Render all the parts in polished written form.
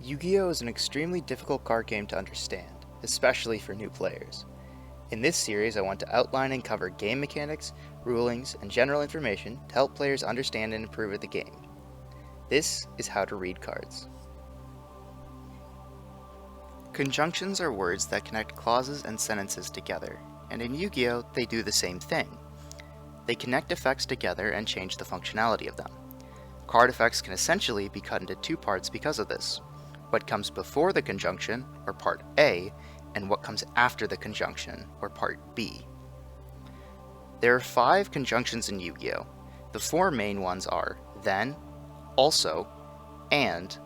Yu-Gi-Oh! Is an extremely difficult card game to understand, especially for new players. In this series, I want to outline and cover game mechanics, rulings, and general information to help players understand and improve at the game. This is how to read cards. Conjunctions are words that connect clauses and sentences together, and in Yu-Gi-Oh! They do the same thing. They connect effects together and change the functionality of them. Card effects can essentially be cut into two parts because of this: what comes before the conjunction, or part A, and what comes after the conjunction, or part B. There are 5 conjunctions in Yu-Gi-Oh! The 4 main ones are then, also, and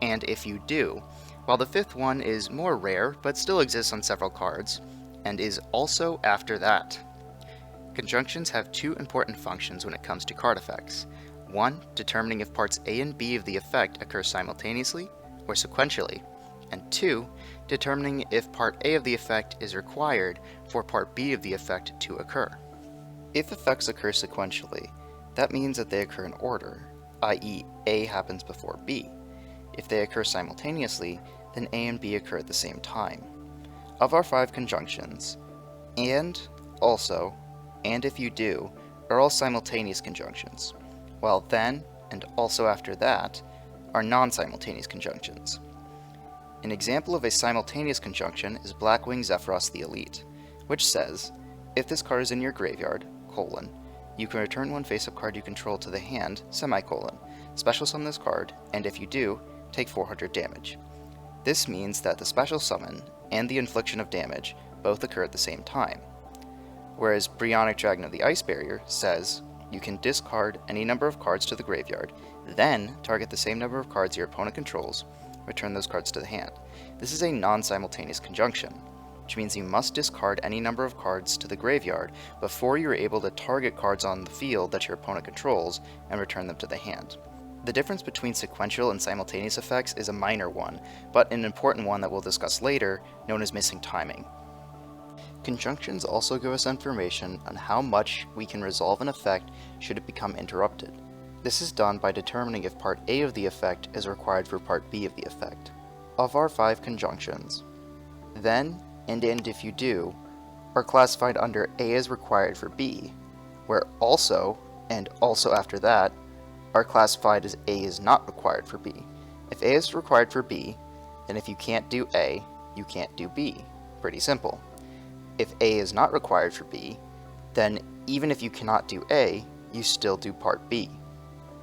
if you do, while the 5th one is more rare but still exists on several cards, and is also after that. Conjunctions have 2 important functions when it comes to card effects. 1, determining if parts A and B of the effect occur simultaneously or sequentially, and 2, determining if part A of the effect is required for part B of the effect to occur. If effects occur sequentially, that means that they occur in order, i.e. A happens before B. If they occur simultaneously, then A and B occur at the same time. Of our 5 conjunctions, and, also, and if you do, are all simultaneous conjunctions, while then, and also after that, are non-simultaneous conjunctions. An example of a simultaneous conjunction is Blackwing Zephyros the Elite, which says, if this card is in your graveyard, you can return one face-up card you control to the hand, special summon this card, and if you do, take 400 damage. This means that the special summon and the infliction of damage both occur at the same time. Whereas Bryonic Dragon of the Ice Barrier says, you can discard any number of cards to the graveyard, then target the same number of cards your opponent controls, return those cards to the hand. This is a non-simultaneous conjunction, which means you must discard any number of cards to the graveyard before you are able to target cards on the field that your opponent controls and return them to the hand. The difference between sequential and simultaneous effects is a minor one, but an important one that we'll discuss later, known as missing timing. Conjunctions also give us information on how much we can resolve an effect should it become interrupted. This is done by determining if part A of the effect is required for part B of the effect. Of our 5 conjunctions, then, and if you do, are classified under A is required for B, where also, and also after that, are classified as A is not required for B. If A is required for B, then if you can't do A, you can't do B. Pretty simple. If A is not required for B, then even if you cannot do A, you still do part B.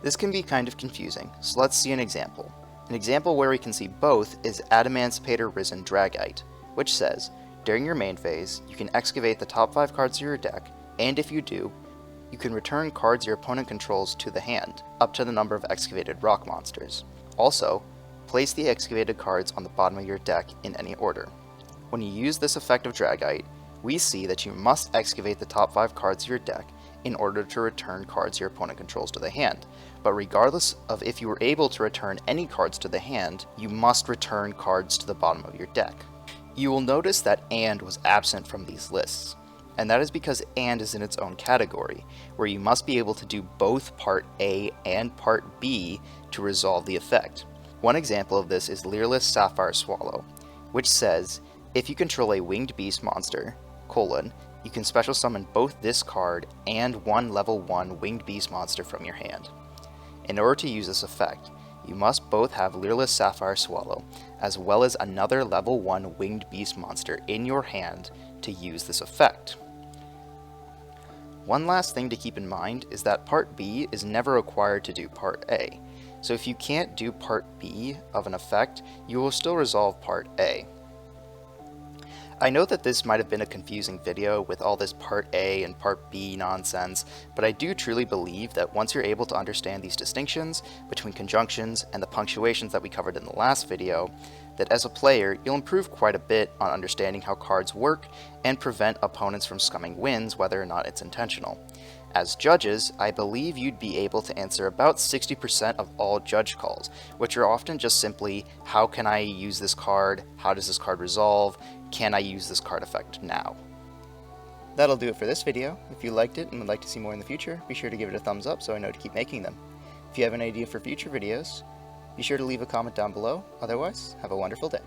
This can be kind of confusing, so let's see an example. An example where we can see both is Adamancipator Risen Dragite, which says, during your main phase, you can excavate the top 5 cards of your deck, and if you do, you can return cards your opponent controls to the hand, up to the number of excavated rock monsters. Also, place the excavated cards on the bottom of your deck in any order. When you use this effect of Dragite, we see that you must excavate the top 5 cards of your deck in order to return cards your opponent controls to the hand. But regardless of if you were able to return any cards to the hand, you must return cards to the bottom of your deck. You will notice that AND was absent from these lists, and that is because AND is in its own category, where you must be able to do both part A and part B to resolve the effect. One example of this is Leerless Sapphire Swallow, which says, if you control a winged beast monster, you can special summon both this card and one level 1 winged beast monster from your hand. In order to use this effect, you must both have Leerless Sapphire Swallow, as well as another level 1 winged beast monster in your hand to use this effect. One last thing to keep in mind is that part B is never required to do part A, so if you can't do part B of an effect, you will still resolve part A. I know that this might have been a confusing video with all this part A and part B nonsense, but I do truly believe that once you're able to understand these distinctions between conjunctions and the punctuations that we covered in the last video, that as a player, you'll improve quite a bit on understanding how cards work and prevent opponents from scumming wins whether or not it's intentional. As judges, I believe you'd be able to answer about 60% of all judge calls, which are often just simply, how can I use this card, how does this card resolve, can I use this card effect now? That'll do it for this video. If you liked it and would like to see more in the future, be sure to give it a thumbs up so I know to keep making them. If you have an idea for future videos, Be sure to leave a comment down below. Otherwise, have a wonderful day.